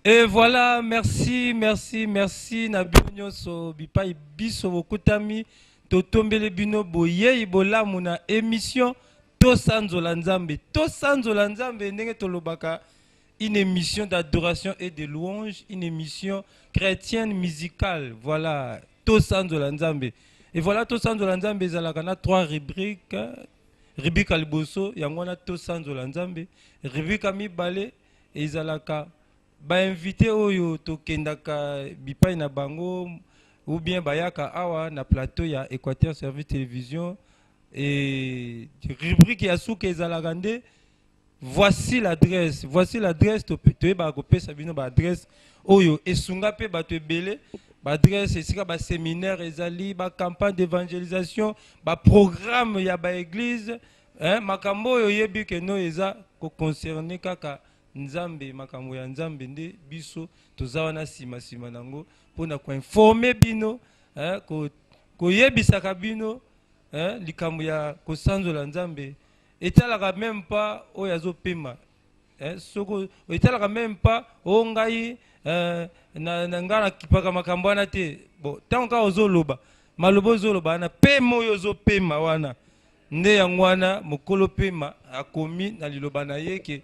Et voilà, merci, merci, merci. Na bino so bipai biso bokutami totombele bino boye ibola muna émission to sanzola nzambe. To sanzola nzambe ndenge tolobaka une émission d'adoration et de louange, une émission chrétienne musicale. Voilà, to sanzola nzambe. Et voilà, to sanzola nzambe zalaka na trois rubriques. Rubrique aliboso yangwana to sanzola nzambe. Rubrique mibale ezalaka ba invité oyo tokendaka bipai na bango ou bien bayaka awa na plateau ya Équateur Service Télévision et rubrique ya souke ezalaka nde voici l'adresse to ba ko pesa bino ba adresse oyo esunga pe bato ebele ba adresse esika ba séminaire ezali ba campagne d'évangélisation ba programme ya ba église makambo oyo yebi ke no eza ko concerner kaka nzambe makambo ya nzambe nde biso tozawa na sima sima nango pona ko informer bino ko yebisaka bino likambo ya ko sanzola nzambe etalaka même pas oyo azopema soko etalaka même pas o ngai na ngana kipaka makambo wana te bon tango ka ozoloba malobo ozoloba na pema oyo ozopema wana nde yango wana mokolo pema akomi na liloba na yeke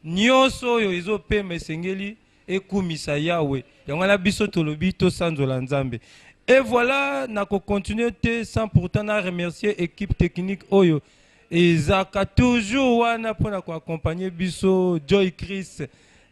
nyonso oyo ezopema esengeli ekumisa yawe yango wana biso tolobi tosanzola nzambe. Et voilà, na ko continuer te sans pourtant na remercier équipe technique oyo ezaka toujours wana pona ko accompagner biso Joy Chris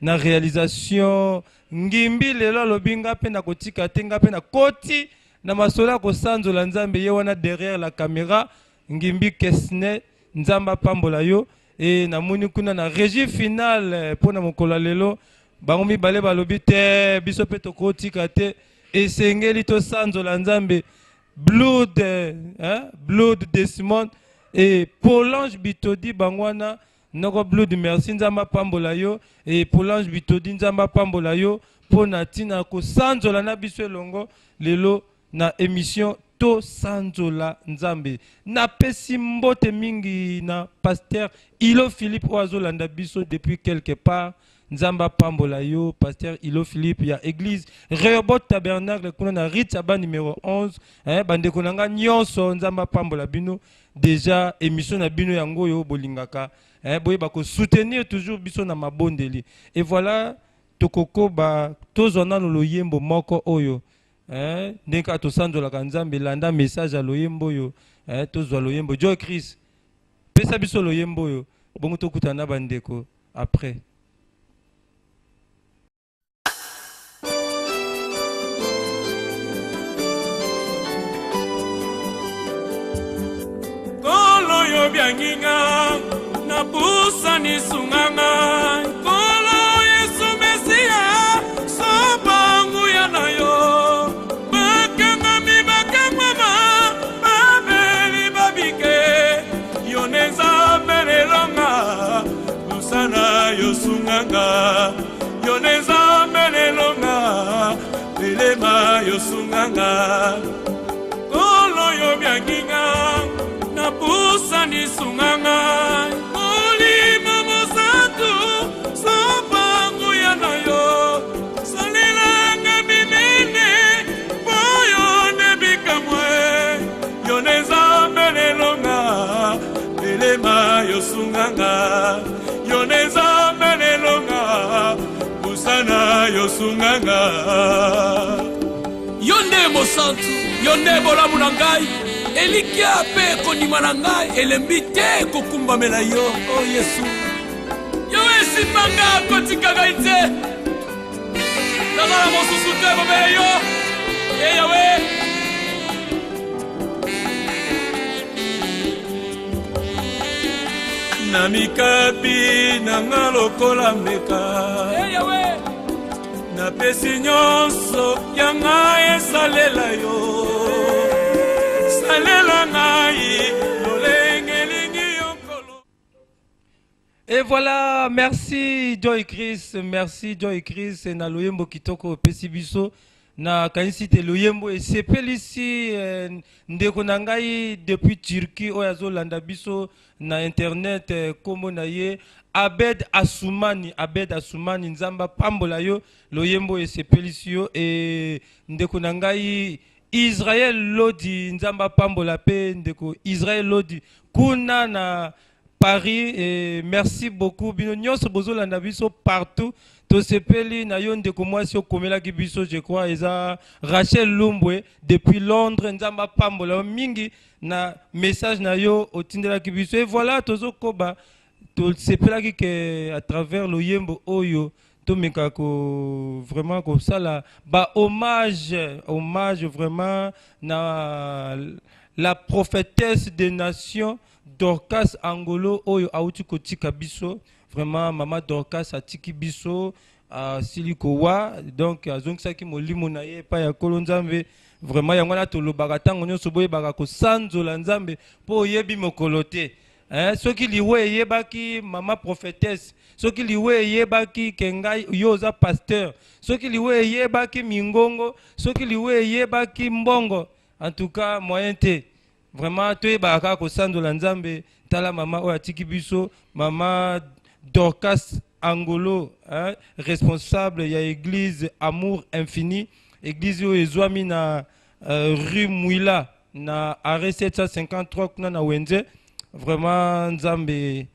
na réalisation ngimbi lelo lobinga pe na kotika tenga pe na koti na masola ko sanzola nzambe ye wana derrière la caméra ngimbi Kesne nzamba pambola yo. Et na moni kuna na régie finale pona mokola lelo bango mibale balobi te biso pe tokotika te esengeli to sanzola nzambe blood blood Desmond et Polange Bitodi bangwana noko blood merci nzamba pambola yo et Polange Bitodi nzamba pambola yo pona tina ko sanzola na biso elongo lelo na émission to sanzola nzambe na pesi mbote mingi na pasteur Ilo Philippe Oazolanda biso depuis quelque part nzamba pambola yo pasteur Ilo Philippe ya église Rehoboth Tabernacle kuna na Ritaba numéro 11 bande konanga nyonso nzamba pambola bino déjà émission na bino yango yo bolingaka boye bako soutenir toujours biso na mabondeli. Et voilà tokoko ba tozona no loyembo moko oyo ndeka to sanzola kanzambe landa message a loyembo yo tozwa loyembo Joy Chris pesa biso loyembo yo bongo tokutana bandeko après. Kolo yo byanginga na busa ni sunganga kolo Yesu Mesia sobangu ya nayo yosunganga yoneza menelonga belema yosunganga kolo yo byanginga na pusa ni sunganga olimo mosatu sobangu ya nayo salelanga minene boyo nebikamwe yoneza menelonga belema yosunganga yoneza menelonga usana yosunganga yonde mosantu yonde bolamu na ngai elikia pe kondima na ngai elembi te kokumbamela yo o Yesu yo esimbanga kotikaka ite nazala mosusu te bobele yo ye yawe na mikapi na nga lokola mbeka na pesi nyonso ya ngai esalela yo salela ngai lolengelingi yokolo. Et voilà, merci Joy Chris na loyembo kitoko pesi biso na kanisi te loyembo esepelisi ndeko na ngai depuis Turquie oyo azolanda biso na internet kombo na ye Abed Asumani nzamba pambola yo loyembo esepelisi yo ndeko na ngai Israël Lodi nzamba pambola pe ndeko Israël Lodi kuna na Paris et merci beaucoup bino nyonso bozolanda biso partout to sepeli na yo ndeko mwasi okomela ki biso je crois eza Rachel Lumbwe depuis Londres nzamba pambola mingi na message na yo otindela ki biso et voilà tozo koba to sepela ki ke à travers loyembo oyo to meka ko vraiment ko sala ba hommage vraiment na la prophétesse des nations Dorcas Angolo oyo auti kotika biso vraiment maman Dorcas atiki biso silikowa donc azongisaki molimo na ye pa ya kolo nzambe vraiment yango na tolobaka ntango nyonso boyebaka kosanzola nzambe mpo oyebi mokolo te soki liwe eyebaki mama prophétesse soki liwe eyebaki ke ngai yo oza pasteur soki liwe eyebaki mingongo soki liwe eyebaki mbongo en tout cas moyen te vraiment toyebaka kosanzola nzambe tala mama oyo atiki biso mama Dorcas Angolo responsable ya église Amour Infini église oyo ezwami na rue Mouila na arrêt 753 kuna na Wenze vraiment nzambe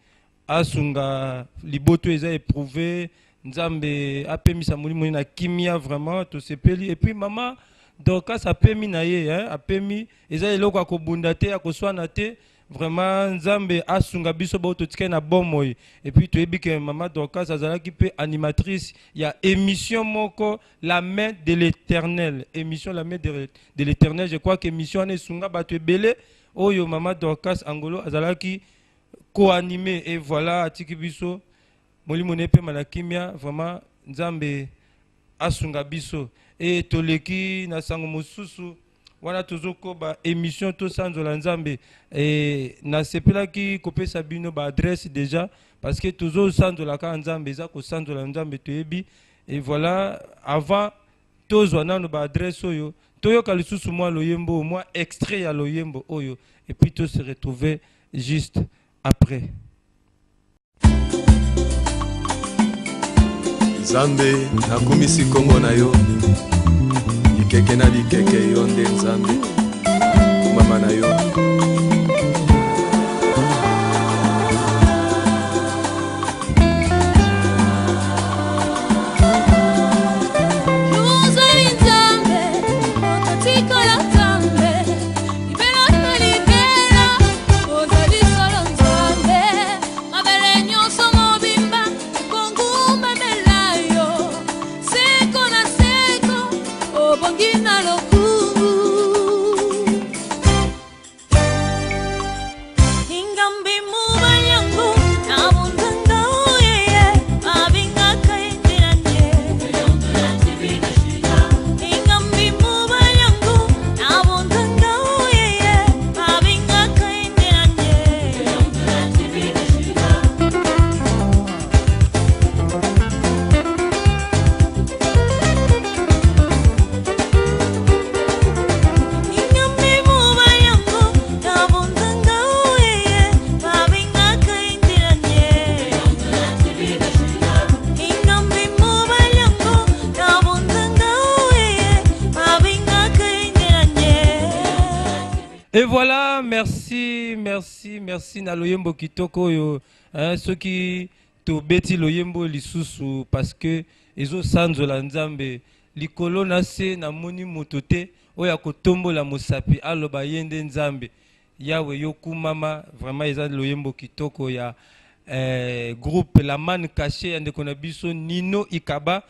asunga liboto eza éprouvé nzambe apemisa molimo na kimia vraiment to sepeli et puis mama Dorcas apemi na ye apemi eza eloko akobunda te akoswana te vraiment nzambe asunga biso ba totika na bomoy et puis toyebi ke mama Dorcas azalaki pe animatrice ya émission moko la main de l'éternel émission la main de l'éternel je crois que émission ne sunga bato ebele oyo mama Dorcas Angolo azalaki co-animé et voilà atiki biso molimo ne pe malakimia vraiment nzambe asunga biso et toleki na sango mosusu wana tozoko ba émission to sanzola nzambe et na sepelaki kopesa bino ba adresse déjà parce que tozo sanzola ka nzambe za ko sanzola nzambe toyebi et voilà avant tozwa nano ba adresse oyo toyoka lisusu mwa loyembo mwa extrait ya loyembo oyo et puis to se retrouver juste après. Nzambe nakumisi kombo na yo likeke na likeke yo nde nzambe mama na yo Et voilà, merci na loyembo kitoko yo ceux qui to beti loyembo lisusu parce que ezo sanzola nzambe likolo na se na moni motote oya kotombola mosapi aloba yende nzambe yawe yokumama vraiment eza loyembo kitoko ya groupe la man caché ande kona biso Nino Ikaba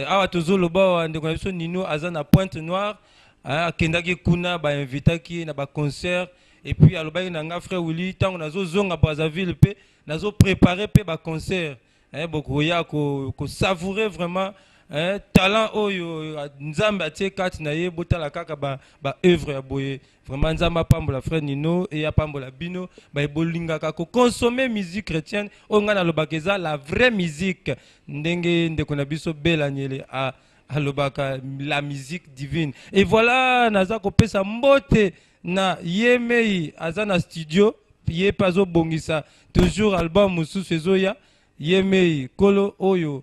awa tozoloba ande kona biso Nino aza na Pointe Noire akendaki kuna ba invitaki na ba concert et puis alobaki na nga frère Willy tango nazo zonga Brazzaville pe nazo préparer pe ba concert boko ya ko savourer vraiment talent oyo nzambe atie kati na ye botala kaka ba œuvre ya boye vraiment nzamba pambola frère Nino et ya pambola bino ba ebolingaka ko consommer musique chrétienne o nga na lobaka eza la vraie musique ndenge ndeko na biso bela nyele alobaka la musique divine. Et voilà, naza kopesa mbote na yemei azana studio, ye pazo bongisa toujours album mususu ezoya, yemei kolo oyo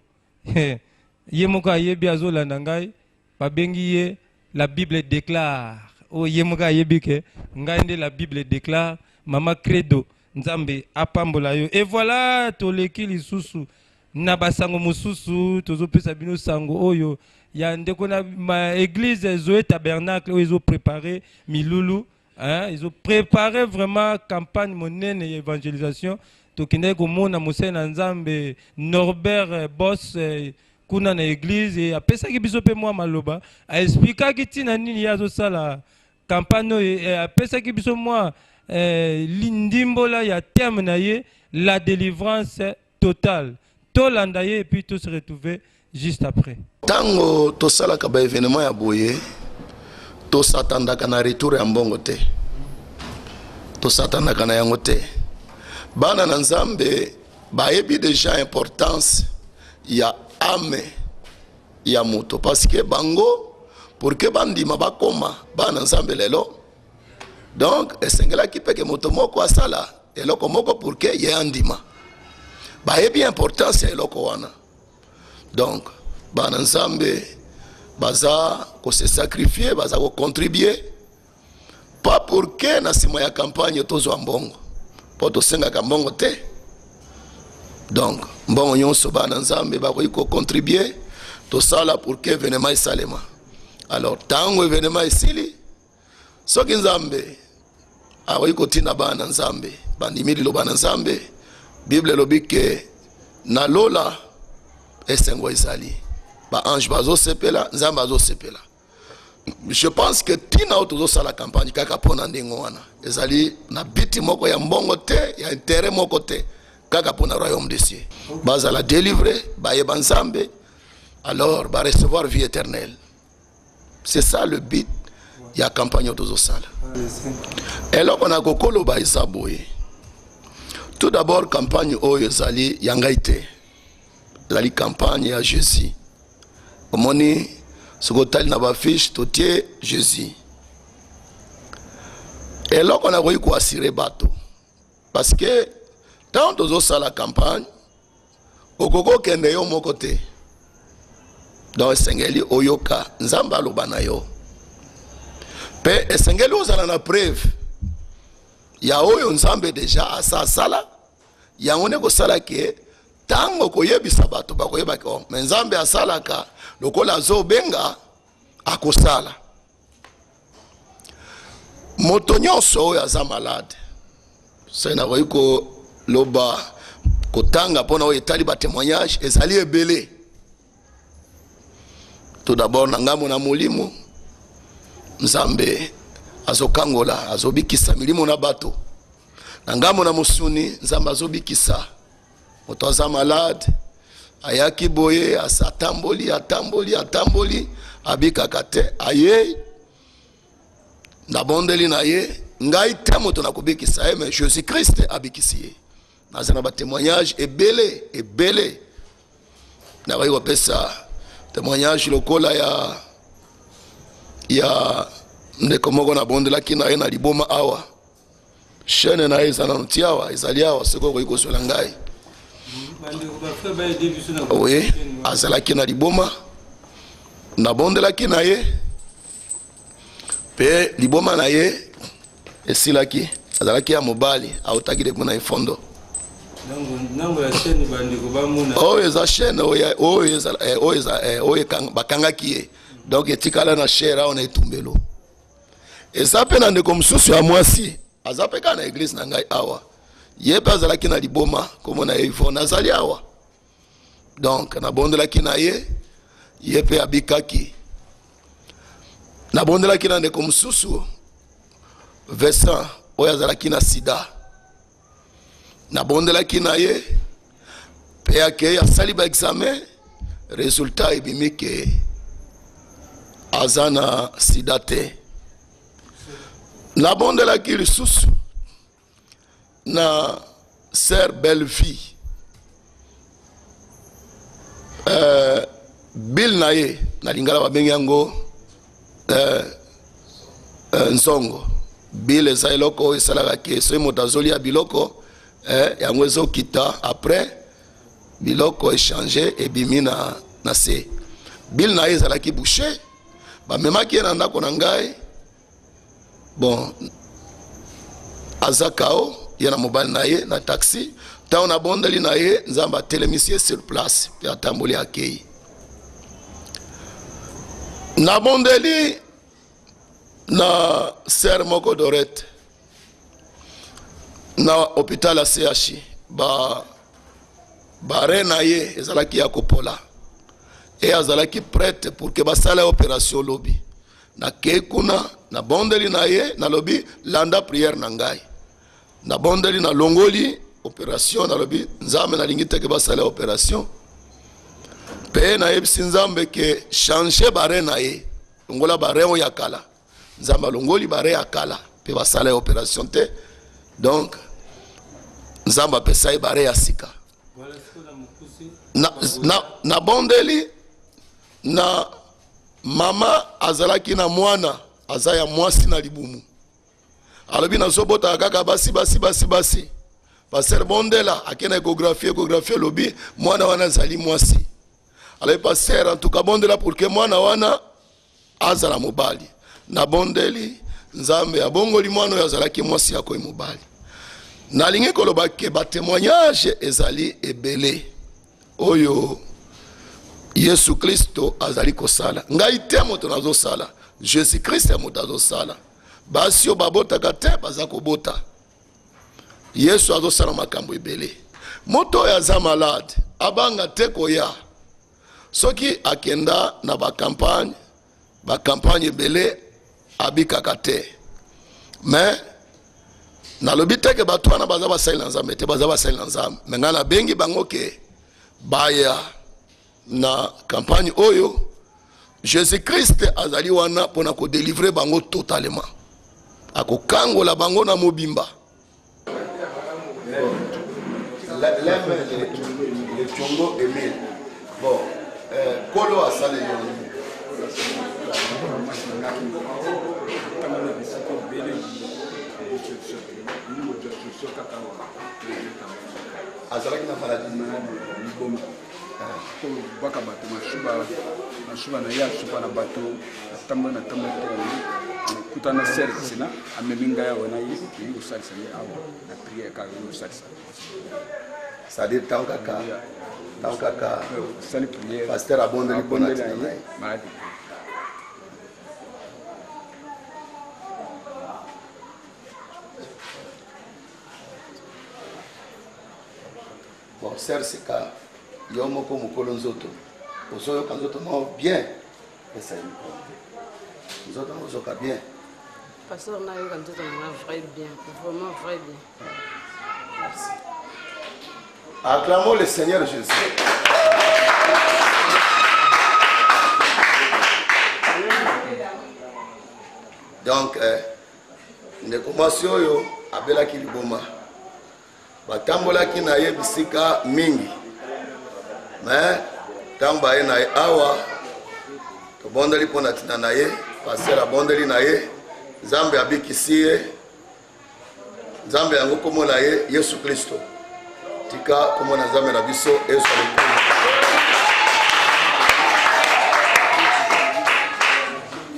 ye moko ayebi azolanda ngai babengi ye la Bible déclare. O ye moko ayebi ke ngai nde la Bible déclare, mama credo nzambe apambola yo. Et voilà toleki lisusu na basango mususu tozopesa bino sango oyo ya ndeko na ma église Zoé Tabernacle où ils ont préparé milulu, hein, ils ont préparé vraiment campagne monene évangélisation. Tokende ko mona mosena nzambe Norbert Boss kuna na église et apesa ki biso pe moi maloba a expliquer ki tina nini yazo sala campagne et apesa ki biso moi l'indimbola ya terme na ye la délivrance totale. Tolanda ye et puis tout se retrouver juste après. Tango to sala ka ba événement ya boye to satanda kana retour ya mbongo te. To satanda kana yango te. Bana na nzambe ba yebi déjà importance ya ame ya moto parce que bango pour que bandima bakoma bana nzambe lelo. Donc esengela ki peke moto moko asala eloko moko pour que ye andima. Ba yebi importance ya eloko wana. Donc bana nzambe baza ko se sacrifier, baza ko contribuer pas pour que na sima ya campagne tozo mbongo po to senga ka mbongo te. Donc mbongo nyonso bana nzambe ba ko contribuer to sala pour que événement esalema. Alors tango événement esili soki nzambe awa ko tina bana nzambe bandimiri lo bana nzambe Bible lobi ke na lola esengo ezali ba ange bazo sepela nzambe bazo sepela. Je pense que tina autozo sala campagne kaka pona ndingo wana ezali na biti moko ya mbongo te ya intérêt moko te kaka pona royaume des cieux baza la délivrer ba yeba nzambe alors ba recevoir vie éternelle. C'est ça le but ya campagne autozo sala. Et là on a kokolo ba isaboye. Tout d'abord campagne oyo ezali yangaite. Zali campagne à Jésus. Omoni sokotali na ba fiche totie Jésus. Et là on a voulu ko assurer bateau. Parce que tant tozo sala campagne okoko kende yo moko te. Donc esengeli oyoka nzamba lobana yo. Pe esengeli ozala na preuve ya oyo nzambe déjà asasala yango ne ko sala ke tango koyebisa bato bakoyeba ko nzambe asalaka lokola zo benga akosala. Moto nyonso oyo aza malade sena ko loba kotanga pona oyo etali ba témoignage ezali ebele. Tout d'abord nangamo na molimo nzambe azokangola azobikisa milimo na bato nangamo na musuni nzambe azobikisa moto aza malade ayaki boye asatamboli atamboli abikaka te aye na bondeli na ye ngai te moto na kobikisa ye mais Jésus Christ abikisi ye nazana ba témoignage ebele na bayi kopesa témoignage lokola ya ndeko moko na bondelaki na ye na liboma awa chaîne na ye ezana ntiawa ezali awa soko ko ikosola ngai. Oui, azalaki na liboma na bondelaki na ye pe liboma na ye esilaki azalaki ya mobali autaki de kuna ifondo. Nango ya chaîne bandiko bamona oyo eza chaîne oyo bakangaki ye donc etikala na chair on etumbelo. Eza pe na ndeko mususu ya mwasi aza pe kana église na ngai awa ye pe azalaki na liboma komona ye ifona azali awa donc na bondelaki na ye pe abikaki na bondelaki na ndeko mususu Vincent oyo azalaki na sida na bondelaki na ye pe ake asali ba examen résultat ebimike azana sida te. Na bondelaki lisusu na sœur belle vie Bill na ye na lingala babengi yango nzongo. Bill eza eloko esalaka ke soki moto azolia biloko yango ezokita après biloko échanger ebimi na se. Bill na ye ezalaki boucher bamemaki ye na ndako na ngai bon azakao ye na mobali na ye na taxi ntango na bondeli na ye nzambe atelemisi ye sur place mpe atamboli akei na bondeli na ser moko Dorette na hôpital ya CHI bare na ye ezalaki ya kopola e azalaki prête pour que basala opération lobi na kei kuna na bondeli na ye na lobi landa prière na ngai na bondeli na longoli opération na lobi nzambe nalingi te ke basala opération pe na yebisi nzambe ke changer bare na ye longola bare oyo ya kala nzambe alongoli bare ya kala pe basala opération te donc nzambe apesa ye bare ya sika na bondeli na mama azalaki na mwana aza ya mwasi na libumu alobi nazobota kaka basi paster bondela akena échographie lobi mwana wana azali mwasi alobi paster en tout cas bondela pour que mwana wana azala mobali na bondeli nzambe abongoli mwana oyo azalaki mwasi yako mobali nalingi koloba ke batémoignage ezali ebele oyo Yesu Kristo azali kosala ngai te moto nazosala Jésus Christ ya moto azosala basi oyo babotaka te baza kobota Yesu azosala makambo ebele moto oyo aza malade abanga te koya soki akenda na bakampagne ebele abikaka te mais nalobi te ke bato wana baza basali na nzambe te baza basali na nzambe me ngai nabengi bango ke baya na campagne oyo Jésus Christ azali wana pona ko délivrer bango totalement akokangola bango na mobimba le Congo Emile bon kolo asale yo azalaki na maladie baka bato mashuba na ya shuba na bato atamba na tamba te kutana service na ameminga ya wana yi usalisa ni awa na prière ka usalisa ça dit tant kaka sali prière pasteur abondeli bona maladie bon service ka yo moko mokolo nzoto ozoyoka nzoto moko bien esa yi nzoto ozoka bien pasteur na yoka nzoto na vrai bien vraiment vrai bien merci acclamons le Seigneur Jésus donc ndeko mwasi oyo abelaki liboma batambolaki na ye bisika mingi mais ntango baye na ye awa tobondeli mpo na ntina na ye paster abondeli na ye nzambe abikisi ye nzambe yango kombo na ye Yesu Kristo tika kombo na nzambe na biso ezwa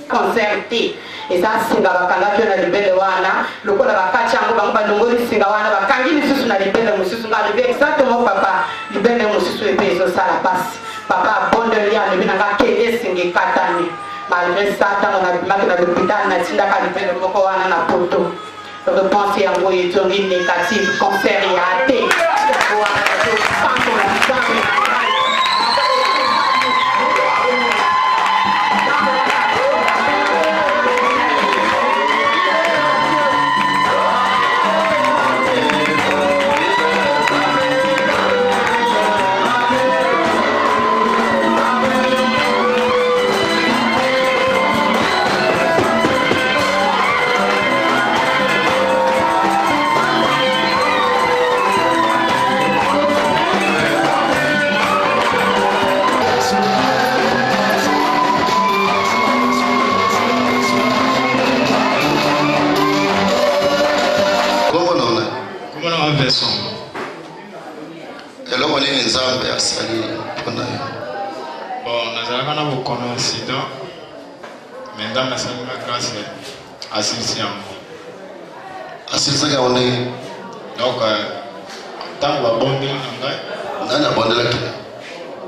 concerté eza singa bakangaki na libele wana lokola bakati yango bango balongoli singa wana bakangi lisusu na libele mosusu nga lobi exactement papa libele mosusu epe ezosala pasi papa abondeli ya lobi nanga kende singa ekatani malgré ça ntango nabimaki na l'hôpital natindaka libele moko wana na poto repense yango etongi négative cancer ya te yesu eloko nini nzambe asali mpona yo? bon nazalaka na bokono ya sida me nzambe asalinga grâce asilisi yango. asilisaki yango ndenge? donc ntango babondeli na ngai. nani abondelaki?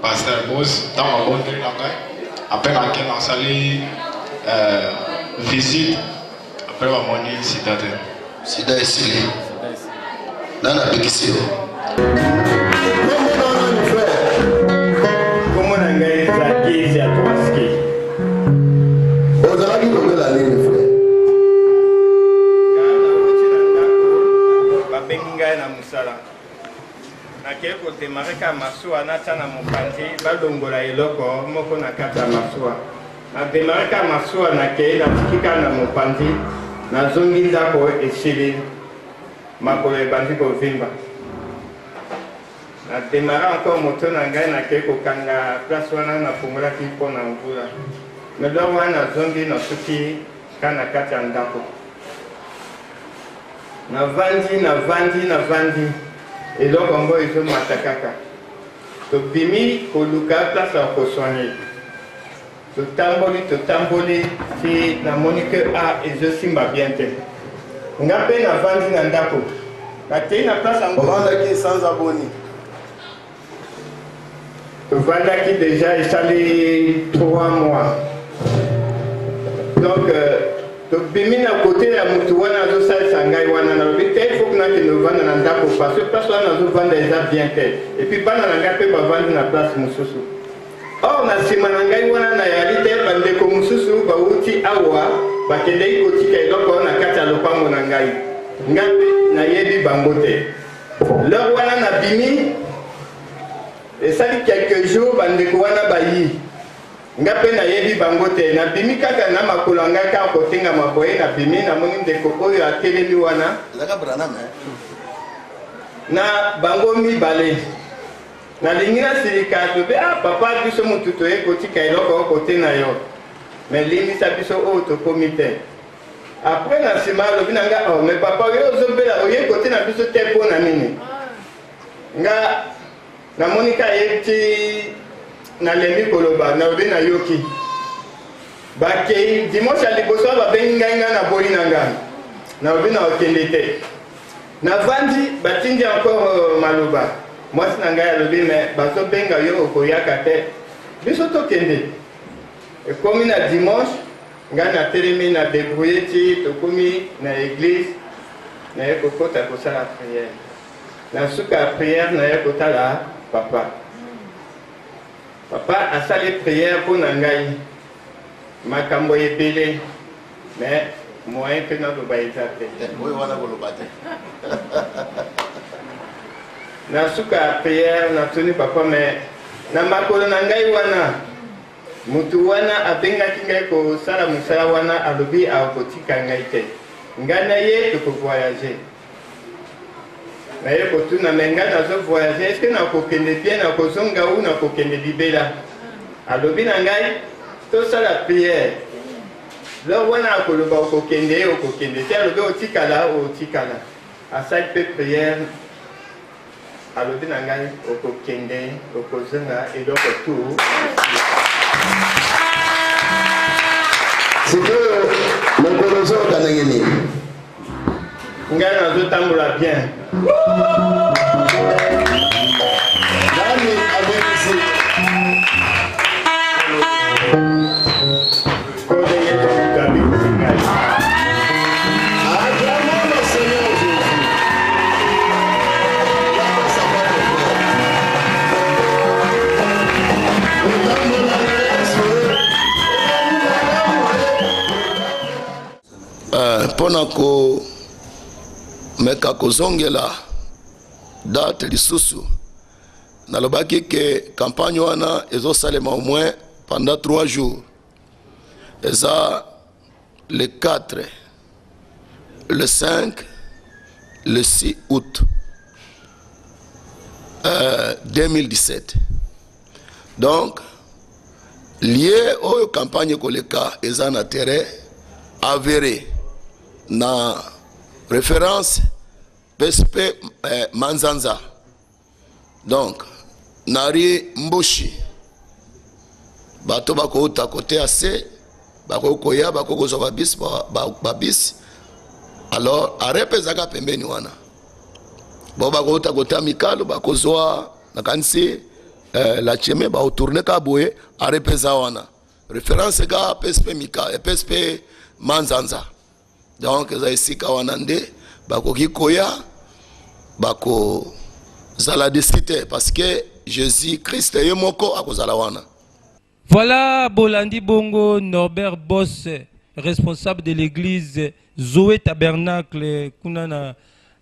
Pasteur Bose, ntango babondeli na ngai apres nake nasali visite apres bamoni sida te. sida esili nani apekisi yo? komona ngai zakisi ya toaski. ozalaki kobela nini frère? babengi ngai na mosala nakei kodemare ka masuwa natya na mopanzi balongola eloko moko na kati ya masuwa. nademare ka masuwa nakei natiki ka na mopanzi nazongi ndako esili makolo ebandi kovimba. nademare encore moto na ngai nakei kokanga place wana nafungolaki mpo na mvula melor wana nazongi nasuki ka na kati ya ndako. navandi eloko ngo ezomata kaka tobimi koluka place ya kosoigne totamboli ti namoni ke ezosimba bien te nga mpe navandi na ndako natei na place yango ovandaki sans aboni. tovandaki déjà esali 3 mois donc tobimi na kote ya motu wana azosalisa ngai wana nalobi te il faut que nakende ovanda na ndako parce que place wana nazovanda eza bien te epuis bana na ngai mpe bavandi na place mosusu. or na nsima na ngai wana nayali te bandeko mosusu bauti awa bakendeki kotika eloko na kati ya lopango na ngai ngai mpe nayebi bango te. lor wana nabimi esali quelques jours bandeko wana bayi nga mpe nayebi bango te. nabimi kaka na makolo ngai kaka kotingama boye nabimi namoni ndeko oyo atelemi wana na bango mibale nalingi nasilika tobe papa biso motu toye kotika eloko oyo kote na yo me limbisa biso oyo tokomi te. apres na nsima alobi na nga me papa oyo ozobela oye kote na biso te mpo na nini? nga namoni ka ye ti nalembi koloba nalobi nayoki bakei dimanche ya liboso babengi ngai nga na boli na ngai nalobi na okende te. navandi batindi encore maloba mwasi na ngai alobi me bazobenga yo okoyaka te biso tokende. ekomi na dimanche ngai natelemi na debrouille ti tokomi na église naye kokota kosala prière. na suka ya prière naye kotala papa. papa asali prière mpo na ngai makambo ebele me moyen mpe naloba eza te. na suka ya prière natuni papa me na makolo na ngai wana mutu wana abengaki ngai kosala mosala wana alobi akotika ngai te. ngai na ye tokovoyage naye kotuna me ngai nazovoyage eske nakokende bien nakozonga u nakokende libela? alobi na ngai tosala prière. lor wana akoloba okokende okokende te alobi otikala otikala. asali mpe prière alobi na ngai okokende okozonga eloko tu. sikoyo mokolo ozoyoka ndenge nini? ngai nazotambola bien. nani abengisi? kodenge tokabikisi ngai. acclamons le Seigneur Jésus. mpona komeka kozongela date lisusu nalobaki ke campagne wana ezosalema au moins pendant 3 jours. eza le 4, le 5, le 6 août 2017. donc lié oyo campagne koleka eza na terrain avéré na référence PSP Manzanza. Donc, Nari Mboshi. Bato bako uta côté assez. Bako koya, bako gozo babis. Alors, arepe zaka pembeni wana. Bako uta côté amical, bako zoa nakansi la cheme ba tourner ka boye arepe za wana. Référence ga PSP Mika, PSP Manzanza. Donc, za isika wana nde bako kikoya, bako zala discuter parce que Jésus-Christ est moko akozala wana. Voilà Bolandi Bongo Norbert Boss, responsable de l'église Zoé Tabernacle kuna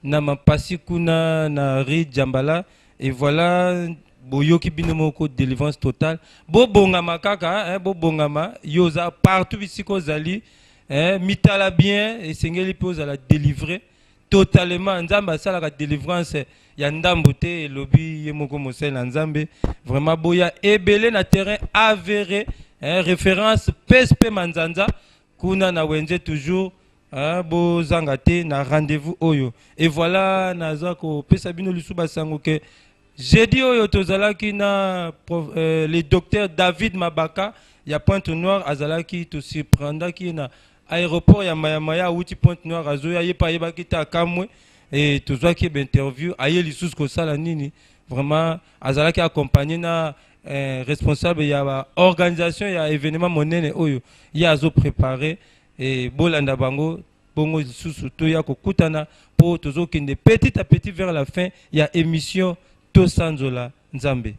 na mapasi kuna na Ri Djambala. Et voilà Boyoki Binomoko délivrance totale. Bo bongama kaka, bo bongama yoza partout ici ko zali, mitala bien et sengeli pose à la délivrer totalement. Nzamba ça la délivrance ya ndambo te lobi yemoko mosel nzambe vraiment boya ebele na terrain avéré, référence PSP Manzanza kuna na wenze toujours bo zangate na rendez-vous oyo. Et voilà naza ko pesa bino lisuba sango ke jeudi oyo tozalaki na le docteur David Mabaka ya Pointe-Noire azalaki to surprendre ki na aéroport ya Mayamaya outi Pointe-Noire azoya yepa yeba kita kamwe. Et tout ça qui est interview, aïe les sous que ça la nini vraiment azala qui accompagné na responsable il y a organisation il y a événement monene oyo il y a zo préparé et bolanda bango bongo sous to ya kokutana pour toujours kinde petit à petit vers la fin il y a émission Tosanzola Nzambe.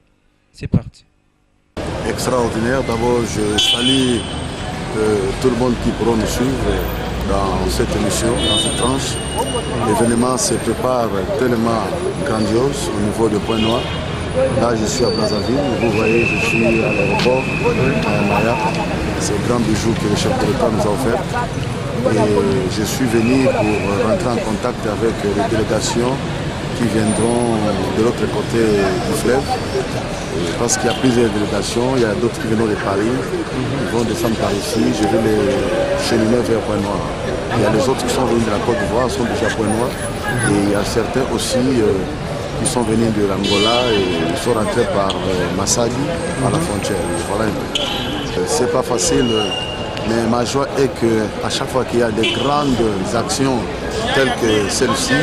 C'est parti. Extraordinaire. D'abord je salue tout le monde qui pourra nous suivre dans cette émission, dans cette tranche. L'événement se prépare tellement grandiose au niveau de Pointe-Noire. Là, je suis à Brazzaville. Vous voyez, je suis à l'aéroport à Maya. C'est un grand bijou que le chef de l'État nous a offert. Et je suis venu pour rentrer en contact avec les délégations qui viendront de l'autre côté du fleuve. Parce qu'il y a plusieurs délégations, il y a d'autres qui viennent de Paris, ils vont descendre par ici, je vais les cheminer vers Pointe-Noire. Il y a les autres qui sont venus de la Côte d'Ivoire, sont déjà à Pointe-Noire, et il y a certains aussi qui sont venus de l'Angola et ils sont rentrés par Massagui, à la frontière. Voilà un peu. C'est pas facile, mais ma joie est qu'à chaque fois qu'il y a des grandes actions telles que celle-ci,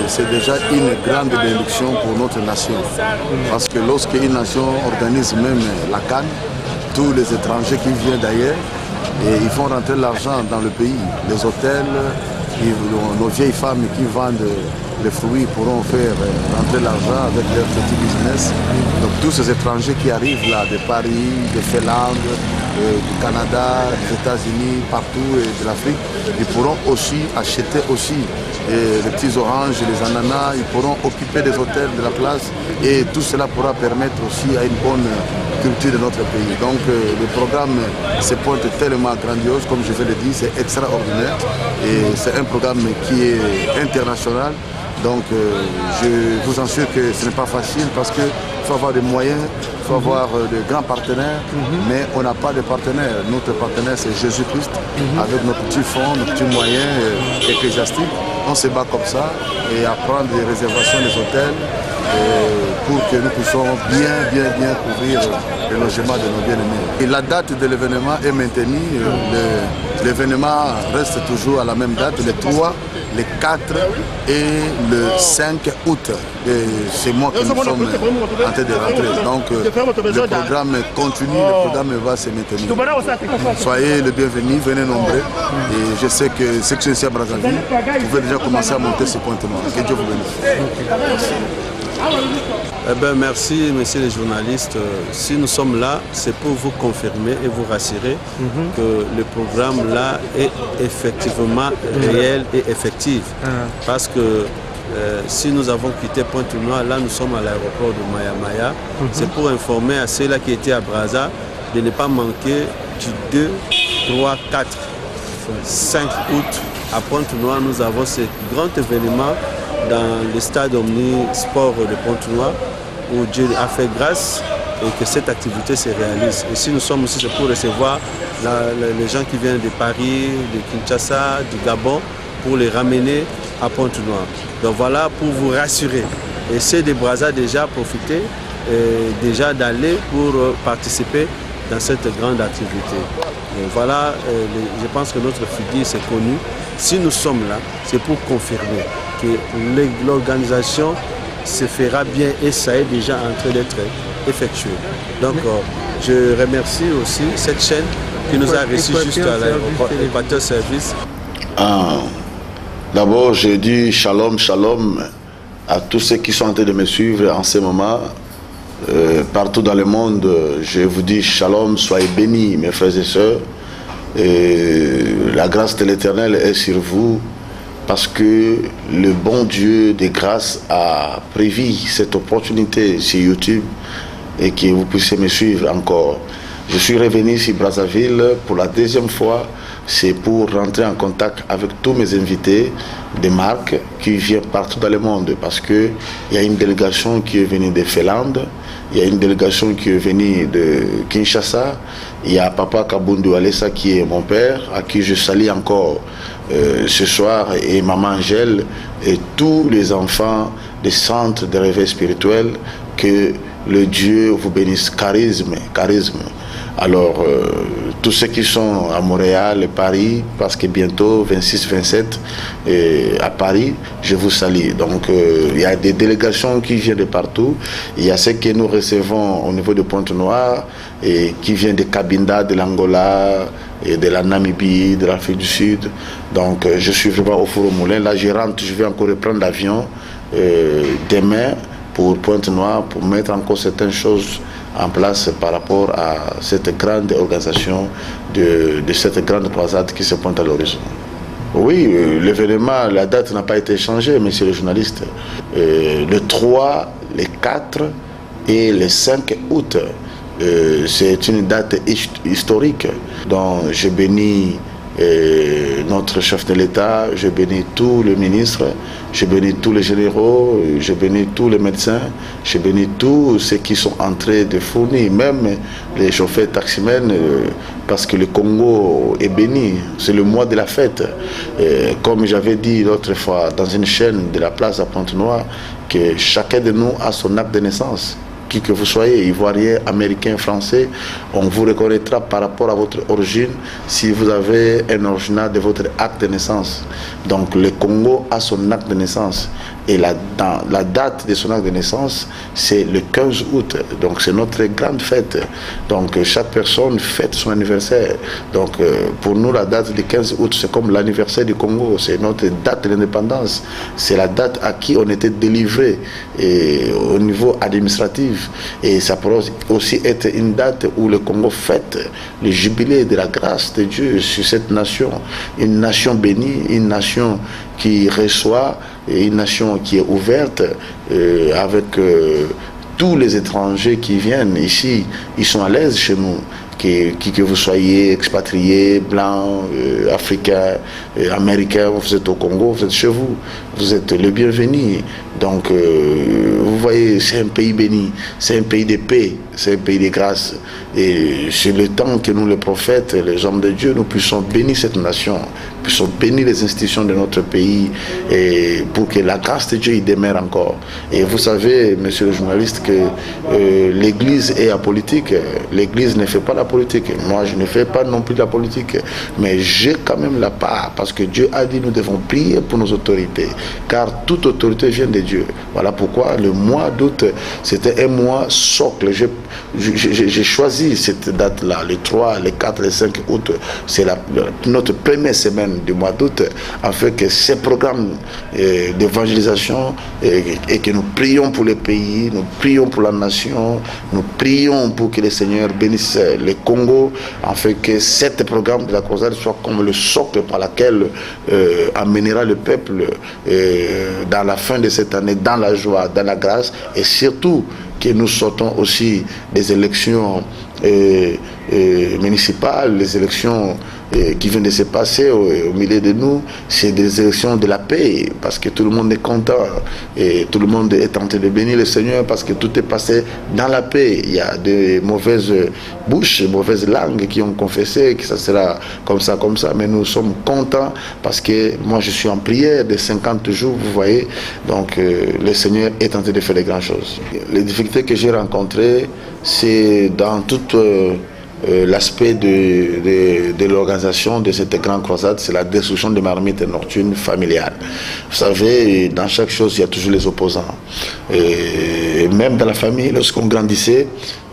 c'est déjà une grande bénédiction pour notre nation. Parce que lorsqu'une nation organise même la CAN, tous les étrangers qui viennent d'ailleurs, ils font rentrer l'argent dans le pays. Les hôtels, nos vieilles femmes qui vendent les fruits pourront faire rentrer l'argent avec leur petit business. Donc tous ces étrangers qui arrivent là, de Paris, de Finlande, du Canada, des États-Unis, partout et de l'Afrique, ils pourront aussi acheter aussi les petits oranges, les ananas, ils pourront occuper des hôtels de la place et tout cela pourra permettre aussi à une bonne culture de notre pays. Donc le programme se pointe tellement grandiose, comme je vous l'ai dit, c'est extraordinaire et c'est un programme qui est international. Donc je vous assure que ce n'est pas facile parce qu'il faut avoir des moyens, il faut avoir de grands partenaires, mais on n'a pas de partenaires. Notre partenaire c'est Jésus-Christ, avec nos petits fonds, nos petits moyens ecclésiastiques. On se bat comme ça et à prendre des réservations des hôtels pour que nous puissions bien couvrir le logement de nos bien-aimés. Et la date de l'événement est maintenue. L'événement reste toujours à la même date, le 3, le 4 et le 5 août. C'est moi qui nous sommes en train de rentrer. Donc le programme continue, le programme va se maintenir. Soyez les bienvenus, venez nombreux. Et je sais que ceux qui sont ici à Brazzaville, vous pouvez déjà commencer à monter ce Pointe-Noire. Que Dieu vous bénisse. Eh bien, merci, messieurs les journalistes. Si nous sommes là, c'est pour vous confirmer et vous rassurer que le programme là est effectivement réel et effectif. Parce que si nous avons quitté Pointe-Noire, là nous sommes à l'aéroport de Mayamaya. C'est pour informer à ceux-là qui étaient à Brazza de ne pas manquer du 2, 3, 4, 5 août à Pointe-Noire. Nous avons ce grand événement dans le stade Omnisport de Pointe-Noire où Dieu a fait grâce et que cette activité se réalise. Et si nous sommes aussi, c'est pour recevoir les gens qui viennent de Paris, de Kinshasa, du Gabon, pour les ramener à Pointe-Noire. Donc voilà, pour vous rassurer. Et c'est des Brazza déjà profiter déjà d'aller pour participer dans cette grande activité. Et voilà, je pense que notre figure c'est connu. Si nous sommes là, c'est pour confirmer que l'organisation se fera bien et ça est déjà en train d'être effectué. Donc je remercie aussi cette chaîne qui nous a reçus juste à l'aéroport Équateur Service. D'abord, je dis shalom, shalom à tous ceux qui sont en train de me suivre en ce moment. Partout dans le monde, je vous dis shalom, soyez bénis mes frères et sœurs. La grâce de l'Éternel est sur vous parce que le bon Dieu de grâce a prévu cette opportunité sur YouTube et que vous puissiez me suivre encore. Je suis revenu ici à Brazzaville pour la deuxième fois. C'est pour rentrer en contact avec tous mes invités des marques qui viennent partout dans le monde parce qu'il y a une délégation qui est venue de Finlande, il y a une délégation qui est venue de Kinshasa, il y a Papa Kabundu Alessa qui est mon père, à qui je salue encore ce soir, et Maman Angèle et tous les enfants des centres de réveil spirituel. Que le Dieu vous bénisse. Charisme. Alors, tous ceux qui sont à Montréal et Paris, parce que bientôt, 26-27, à Paris, je vous salue. Donc, il y a des délégations qui viennent de partout. Il y a ceux que nous recevons au niveau de Pointe-Noire, et qui viennent de Cabinda, de l'Angola, et de la Namibie, de l'Afrique du Sud. Donc, je suis vraiment au four au moulin. Là, je rentre, je vais encore reprendre l'avion demain pour Pointe-Noire, pour mettre encore certaines choses en place par rapport à cette grande organisation de cette grande croisade qui se pointe à l'horizon. Oui, l'événement, la date n'a pas été changée, monsieur le journaliste. Le 3, le 4 et le 5 août, c'est une date historique. Donc, je bénis notre chef de l'État, je bénis tous les ministres, je bénis tous les généraux, je bénis tous les médecins, je bénis tous ceux qui sont en train de fournir, même les chauffeurs taximens, parce que le Congo est béni, c'est le mois de la fête. Comme j'avais dit l'autre fois dans une chaîne de la place à Pointe-Noire, que chacun de nous a son acte de naissance. Qui que vous soyez, ivoirien, américain, français, on vous reconnaîtra par rapport à votre origine si vous avez un original de votre acte de naissance. Donc le Congo a son acte de naissance et la date de son acte de naissance, c'est le 15 août. Donc c'est notre grande fête. Donc chaque personne fête son anniversaire. Donc pour nous, la date du 15 août, c'est comme l'anniversaire du Congo. C'est notre date de l'indépendance. C'est la date à qui on était délivré au niveau administratif. Et ça pourrait aussi être une date où le Congo fête le jubilé de la grâce de Dieu sur cette nation. Une nation bénie, une nation qui reçoit, et une nation qui est ouverte avec tous les étrangers qui viennent ici. Ils sont à l'aise chez nous. Qui que vous soyez, expatriés, blancs, africains, américains, vous êtes au Congo, vous êtes chez vous, vous êtes le bienvenu. Donc, vous voyez, c'est un pays béni, c'est un pays de paix, c'est un pays de grâce. Et c'est le temps que nous, les prophètes, les hommes de Dieu, nous puissions bénir cette nation, puissions bénir les institutions de notre pays, et pour que la grâce de Dieu y demeure encore. Et vous savez, monsieur le journaliste, que l'Église est apolitique. L'Église ne fait pas la politique. Moi, je ne fais pas non plus la politique. Mais j'ai quand même la part, parce que Dieu a dit nous devons prier pour nos autorités, car toute autorité vient de Dieu. Voilà pourquoi le mois d'août, c'était un mois socle. J'ai choisi cette date-là, le 3, le 4, le 5 août. C'est notre première semaine du mois d'août, afin que ces programmes d'évangélisation et que nous prions pour le pays, nous prions pour la nation, nous prions pour que le Seigneur bénisse le Congo, afin que cet programme de la croisade soit comme le socle par lequel amènera le peuple dans la fin de cette année, dans la joie, dans la grâce, et surtout que nous sortons aussi des élections municipales, les élections qui vient de se passer au milieu de nous, c'est des élections de la paix, parce que tout le monde est content et tout le monde est tenté de bénir le Seigneur parce que tout est passé dans la paix. Il y a de mauvaises bouches, de mauvaises langues qui ont confessé que ça sera comme ça, mais nous sommes contents parce que moi je suis en prière de 50 jours, vous voyez, donc le Seigneur est tenté de faire de grandes choses. Les difficultés que j'ai rencontrées, c'est dans toute l'aspect de l'organisation de cette grande croisade, c'est la destruction des marmites nocturnes familiales. Vous savez, dans chaque chose, il y a toujours les opposants. Et même dans la famille, lorsqu'on grandissait,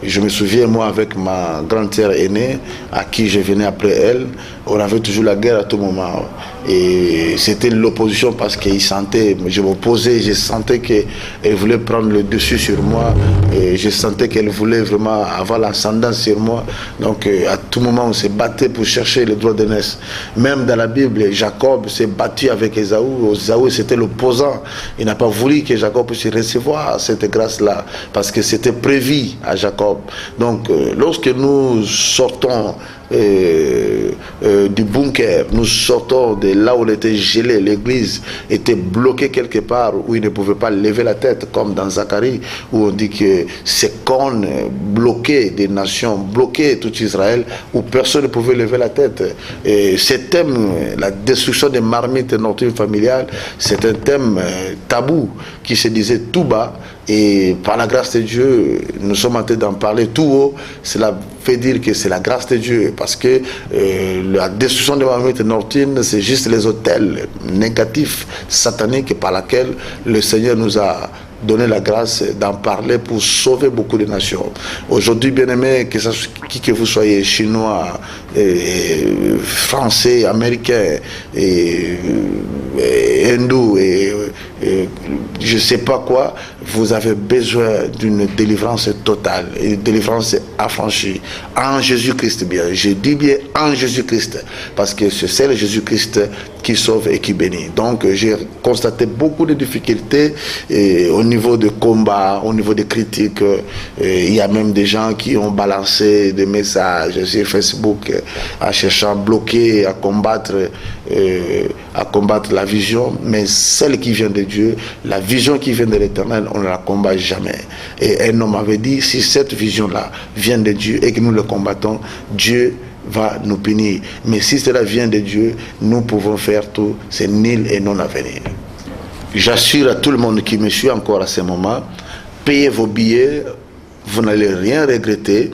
je me souviens, moi, avec ma grande-sœur aînée, à qui je venais après elle, on avait toujours la guerre à tout moment. Et c'était l'opposition parce qu'il sentait, je m'opposais, je sentais qu'elle voulait prendre le dessus sur moi. Et je sentais qu'elle voulait vraiment avoir l'ascendance sur moi. Donc, à tout moment, on s'est battu pour chercher le droit d'aînesse. Même dans la Bible, Jacob s'est battu avec Ésaü. Ésaü, c'était l'opposant. Il n'a pas voulu que Jacob puisse recevoir cette grâce-là parce que c'était prévu à Jacob. Donc, lorsque nous sortons du bunker, nous sortons de là où on était gelé, l'église était bloquée quelque part où il ne pouvait pas lever la tête, comme dans Zacharie où on dit que ces cônes bloquaient des nations, bloquaient tout Israël, où personne ne pouvait lever la tête. Et ce thème, la destruction des marmites nocturnes familiales, c'est un thème tabou qui se disait tout bas. Et par la grâce de Dieu, nous sommes en train d'en parler tout haut. Cela fait dire que c'est la grâce de Dieu, parce que la destruction des marmites nocturnes, c'est juste les autels négatifs, sataniques, par laquelle le Seigneur nous a donné la grâce d'en parler pour sauver beaucoup de nations. Aujourd'hui, bien-aimés, que vous soyez chinois, français, américain, hindou, je ne sais pas quoi, vous avez besoin d'une délivrance totale, une délivrance affranchie en Jésus-Christ. Bien, je dis bien en Jésus-Christ, parce que c'est le Jésus-Christ qui sauve et qui bénit. Donc j'ai constaté beaucoup de difficultés au niveau de combat, au niveau des critiques. Il y a même des gens qui ont balancé des messages sur Facebook en cherchant à bloquer, à combattre la vision, mais celle qui vient de Dieu, la vision qui vient de l'Éternel, on ne la combat jamais. Et un homme avait dit, si cette vision-là vient de Dieu et que nous le combattons, Dieu va nous punir. Mais si cela vient de Dieu, nous pouvons faire tout, c'est nul et non à venir. J'assure à tout le monde qui me suit encore à ce moment, payez vos billets, vous n'allez rien regretter,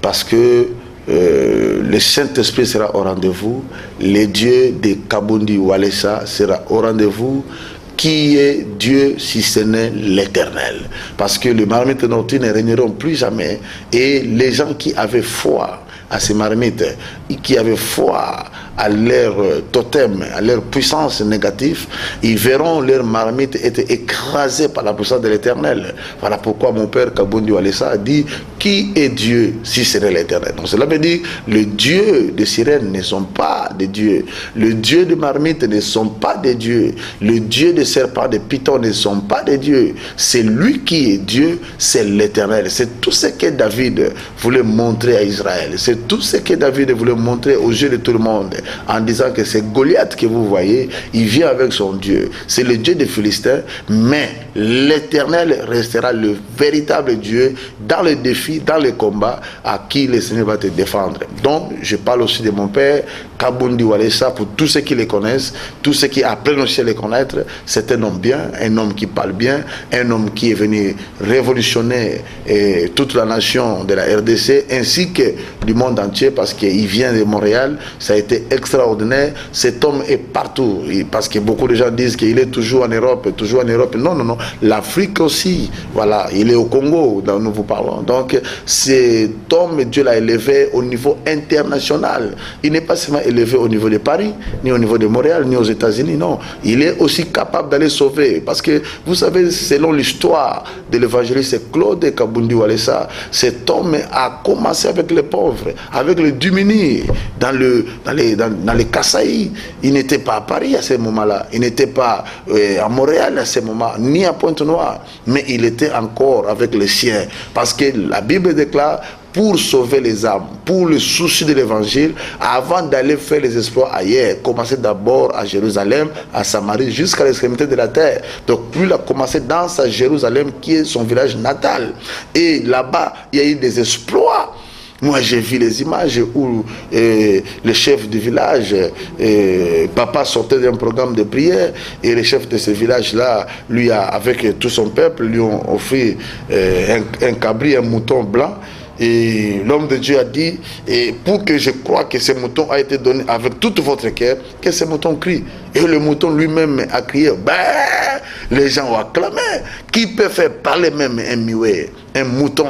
parce que le Saint-Esprit sera au rendez-vous, le Dieu de Kabundi Walesa sera au rendez-vous. Qui est Dieu si ce n'est l'Éternel? Parce que les marmites nocturnes ne régneront plus jamais, et les gens qui avaient foi à ces marmites, qui avaient foi à leur totem, à leur puissance négative, ils verront leur marmite être écrasée par la puissance de l'Éternel. Voilà pourquoi mon père Kabundi Walesa a dit, qui est Dieu si ce n'est l'Éternel? Donc cela veut dire, le Dieu de sirènes ne sont pas des dieux, le Dieu de marmite ne sont pas des dieux, le Dieu de serpents, de pitons ne sont pas des dieux. C'est lui qui est Dieu, c'est l'Éternel. C'est tout ce que David voulait montrer à Israël, c'est tout ce que David voulait montrer aux yeux de tout le monde, en disant que c'est Goliath que vous voyez, il vient avec son Dieu, c'est le Dieu des Philistins, mais l'Éternel restera le véritable Dieu dans les défis, dans les combats, à qui le Seigneur va te défendre. Donc je parle aussi de mon père Kabundi Walesa, pour tous ceux qui les connaissent, tous ceux qui apprennent aussi à les connaître. C'est un homme bien, un homme qui parle bien, un homme qui est venu révolutionner toute la nation de la RDC ainsi que du monde entier, parce qu'il vient de Montréal. Ça a été extraordinaire. Cet homme est partout, parce que beaucoup de gens disent qu'il est toujours en Europe, toujours en Europe. Non, non, non. L'Afrique aussi, voilà, il est au Congo dont nous vous parlons. Donc cet homme, Dieu l'a élevé au niveau international. Il n'est pas seulement élevé au niveau de Paris, ni au niveau de Montréal, ni aux États-Unis, non. Il est aussi capable d'aller sauver, parce que vous savez, selon l'histoire de l'évangéliste Claude Kabundi Walesa, cet homme a commencé avec les pauvres, avec les démunis, dans les Kasaï. Il n'était pas à Paris à ce moment-là, il n'était pas à Montréal à ce moment, ni à Pointe-Noire, mais il était encore avec les siens, parce que la Bible déclare, pour sauver les âmes, pour le souci de l'évangile, avant d'aller faire les exploits ailleurs. Commencer d'abord à Jérusalem, à Samarie, jusqu'à l'extrémité de la terre. Donc lui, il a commencé dans sa Jérusalem, qui est son village natal. Et là-bas, il y a eu des exploits. Moi, j'ai vu les images où le chef du village, papa sortait d'un programme de prière, et le chef de ce village-là, lui, avec tout son peuple, lui ont offert un cabri, un mouton blanc. Et l'homme de Dieu a dit, et pour que je croie que ce mouton a été donné avec tout votre cœur, que ce mouton crie. Et le mouton lui-même a crié. Ben, les gens ont acclamé. Qui peut faire parler même un muet, un mouton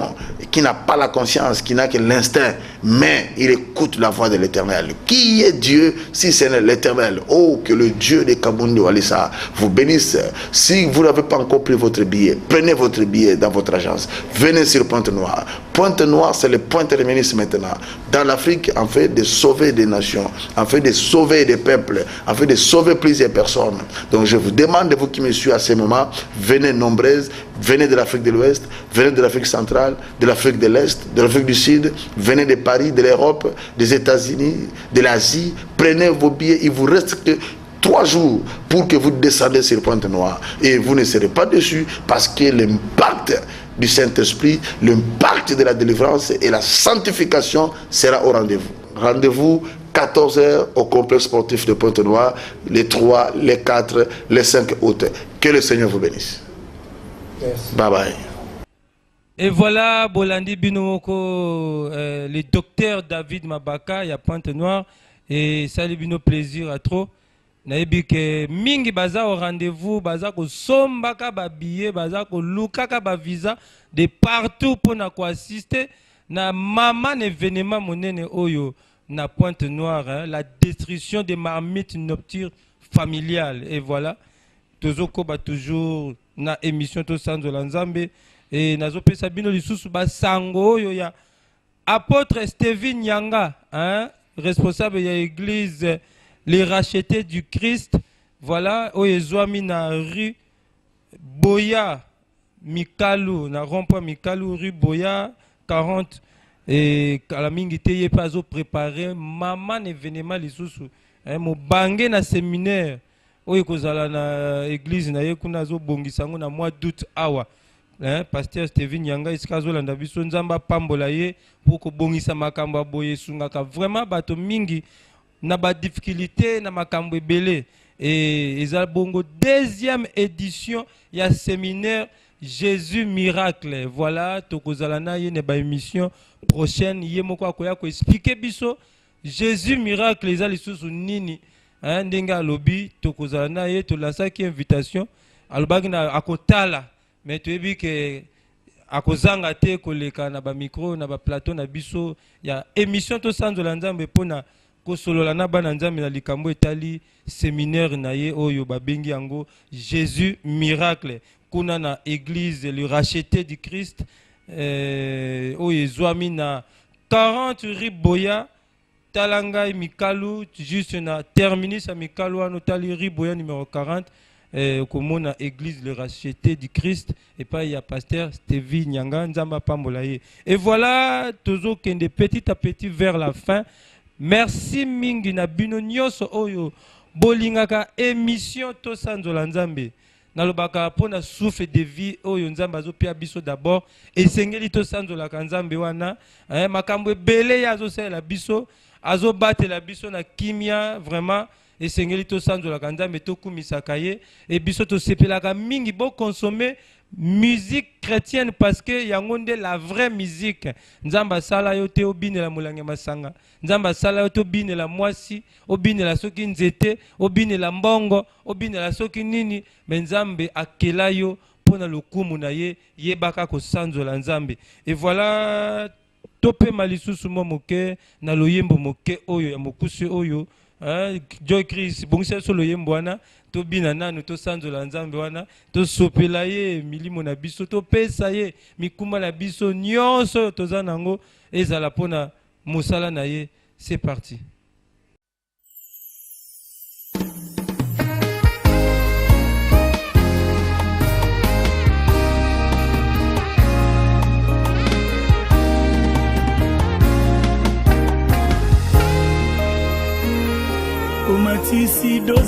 qui n'a pas la conscience, qui n'a que l'instinct, mais il écoute la voix de l'Éternel. Qui est Dieu si ce n'est l'Éternel? Oh, que le Dieu de Kabundi Walissa vous bénisse. Si vous n'avez pas encore pris votre billet, prenez votre billet dans votre agence. Venez sur Pointe-Noire. Pointe-Noire, c'est le point terminus maintenant. Dans l'Afrique, en fait de sauver des nations, en fait de sauver des peuples, en fait de sauver plusieurs personnes. Donc je vous demande, vous qui me suivez à ce moment, venez nombreuses, venez de l'Afrique de l'Ouest, venez de l'Afrique centrale, de l'Afrique de l'Est, de l'Afrique du Sud, venez de Paris, de l'Europe, des États-Unis, de l'Asie. Prenez vos billets, il vous reste que 3 jours pour que vous descendez sur Pointe-Noire. Et vous ne serez pas déçus parce que l'impact du Saint-Esprit, l'impact de la délivrance et la sanctification sera au rendez-vous. Rendez-vous 14h au complexe sportif de Pointe-Noire, les 3, les 4, les 5 août. Que le Seigneur vous bénisse. Merci. Bye bye. Et voilà, Bolandi Binomoko, le docteur David Mabaka, il y a Pointe-Noire. Et ça lui bino plaisir à trop. Naïbi que mingi baza au rendez-vous, baza ko sombaka ba billet, baza ko lukaka ba visa de partout pour na ko assister na maman événement monene oyo na Pointe-Noire, hein, la destruction des marmites nocturnes familiales. Et voilà, tozoko ba toujours na émission to Sanzo Lanzambe et nazo pesa bino lisusu ba sango oyo ya apôtre Stevie Nyanga, hein, responsable de l'église Les Rachetés du Christ. Voilà, oyezwami na rue Boya Mikalu, na rond-point Mikalu, rue Boya 40. Et Kalamingi teye pas au préparer maman événement lisusu. Mo bangé na séminaire oyo kozala na église na ye kuna zo bongisango na mois d'août awa. Pasteur Steven Nyanga iskazo landa biso nzamba pambola ye pour ko bongisa makambo boye sungaka vraiment bato mingi na ba difficulté na makambo ebele. Et ezal bongo deuxième édition ya séminaire Jésus miracle. Voilà, tokozala na ye ne ba émission prochaine ye moko akoya ko expliquer biso Jésus miracle ezali susu nini. Ndenga lobi tokozala na ye to la saki invitation alobaki na akotala mais tu ebi que akozanga te koleka na ba micro na ba plateau na biso ya émission to Sanzo Nzambe pona kosolola na bana nzambe na likambo etali séminaire na ye oyo babengi yango Jésus miracle kuna na église le racheté du Christ oyo ezwami na 40 rue Boya Talangai Mikalu juste na terminus à Mikalu ano tali rue Boya numéro 40 comme na église le racheté du Christ et pas il y a pasteur Stevie Nyanga nzamba pambola ye. Et voilà tozo kende petit à petit vers la fin. Merci mingi na bino nyoso oyo bolingaka émission to Sanzo Nzambe nalobaka pona souffle de vie oyo nzambe azopia biso d'abord esengeli to Sanzo Nzambe wana makambo ebele ya azosala biso azobatela biso na kimia vraiment esengeli to Sanzo Nzambe to kumisaka ye et biso to sepelaka mingi bo consommer musique chrétienne parce que yango nde la vraie musique. Nzamba sala yo te obinela mulange masanga, nzamba sala yo te obinela mwasi, obinela soki nzete, obinela mbongo, obinela soki nini, mais nzambe akela yo pona lokumu na ye yebaka ko Sanzo Nzambe. Et voilà tope malisusu mo moke na loyembo moke oyo ya mokusi oyo Joy Chris bongisa solo yembo wana to bina nanu to Sanzo Nzambe wana to sopela ye milimo na biso to pesa ye mikuma na biso nyonso toza nango ezala pona mosala na ye. C'est parti.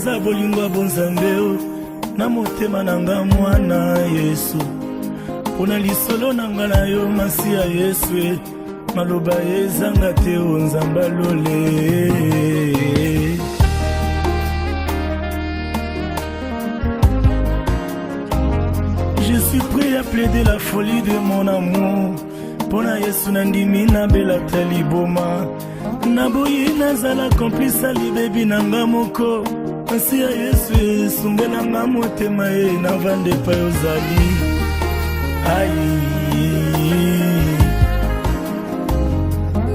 eza bolingo bonzambe na motema nanga mwana Yesu pona lisolo nanga na yo masi ya Yesu maloba ezanga te onzamba lole. Je suis prêt à plaider la folie de mon amour pona Yesu nandimi na belata liboma naboyi nazala complice alibebi nanga moko asi ya Yesu esumbelanga motema navande pa ozali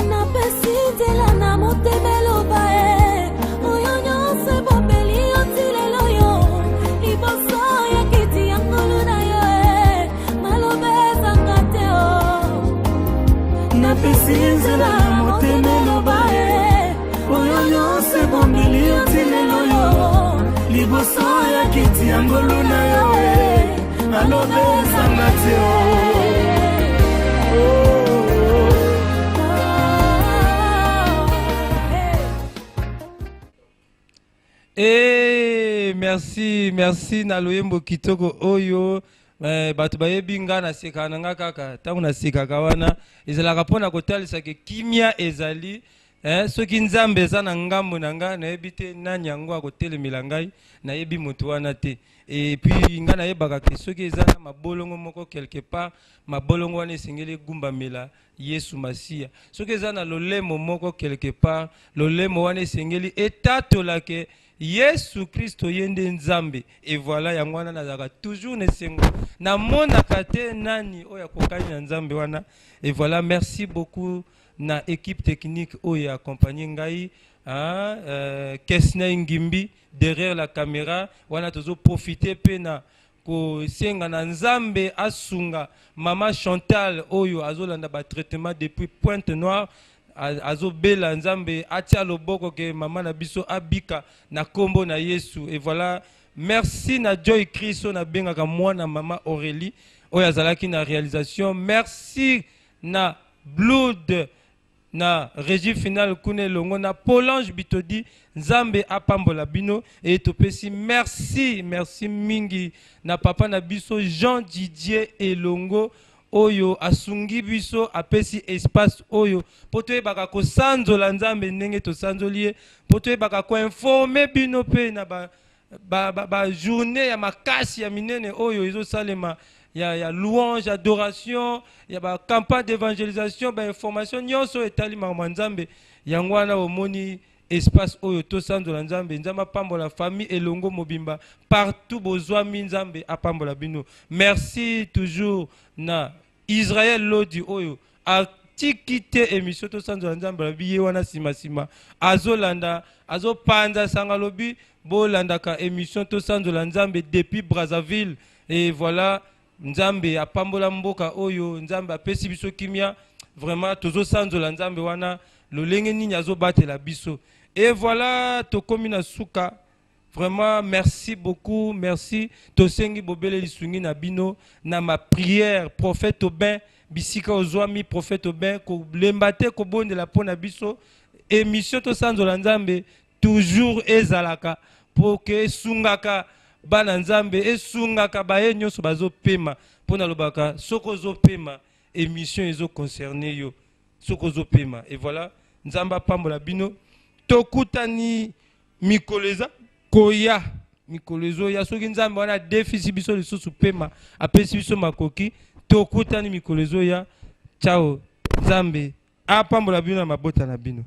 napesi nzela na motema eloba oyo nyonso ebobeli otilelo yo liboso ya kiti ya ngolu na yo maloba ezanga te napesi nzela na motema eloba oyo nyonso ebobeli otilelo yo liboso ya kiti ya ngolu na yo maloba ezanga te merci na loyembo kitoko oyo bato bayebi nga na seka na nga kaka ntango na sekaka wana ezalaka mpona kotalisa ke kimia ezali soki nzambe eza na ngambo na nga nayebi te nani yango akotelemela ngai nayebi moto wana te epuis nga nayebaka ke soki eza na mabolongo moko quelque part mabolongo wana esengeli egumbamela Yesu Masiya soki eza na lolemo moko quelque part lolemo wana esengeli etatola ke Yesu Kristo yende nzambe et voilà yango wana nazaka toujours nesengo na monaka te nani oya kokani na nzambe wana et voilà merci beaucoup na équipe technique oya accompagné ngai Kesna Ngimbi derrière la caméra wana tozo profiter pena ko senga na nzambe asunga mama Chantal oyo azolanda ba traitement depuis Pointe-Noire azo bela nzambe atia loboko ke mama na biso abika na kombo na Yesu et voilà merci na Joy Kristo na bengaka mwana mama Aurélie oyo azalaki na réalisation merci na Blood na régie finale kune longo na Polange Bitodi nzambe apambola bino et topesi merci mingi na papa na biso Jean Didier Elongo oyo asungi biso apesi espace oyo poto ebaka ko sanzola nzambe ndenge to sanzolie poto ebaka ko informer bino pe na ba journée ya makasi ya minene oyo izo salema ya louange adoration ya ba campagne d'évangélisation ba information nyonso etali ma nzambe yango wana omoni espace oyo to sanzola nzambe nzamba pambola famille elongo mobimba partout bozwami nzambe apambola bino merci toujours na Israël Lodi oyo atikite émission to sanzola nzambe la biye wana sima azolanda azopanza sangalobi bolandaka émission to sanzola nzambe depuis Brazzaville et voilà nzambe apambola mboka oyo nzambe apesi biso kimia vraiment tozo sanzola nzambe wana lolenge nini azobatela biso et voilà tokomi na suka vraiment merci beaucoup merci tosengi bobele lisungi na bino na ma prière prophète Aubin bisika ozwami prophète Aubin ko lembate ko bondela pona biso émission to sanzola nzambe toujours ezalaka pour que sungaka bana nzambe esungaka baye nyonso bazopema pona lobaka soko zopema émission ezo concerné yo soko zopema et voilà nzamba pambola bino tokutani mikoleza koya mikolezo ya soki nzambe wana déficit biso lisusu pema apesi biso makoki tokutani mikolezo ya ciao nzambe apambola bino na mabota na bino.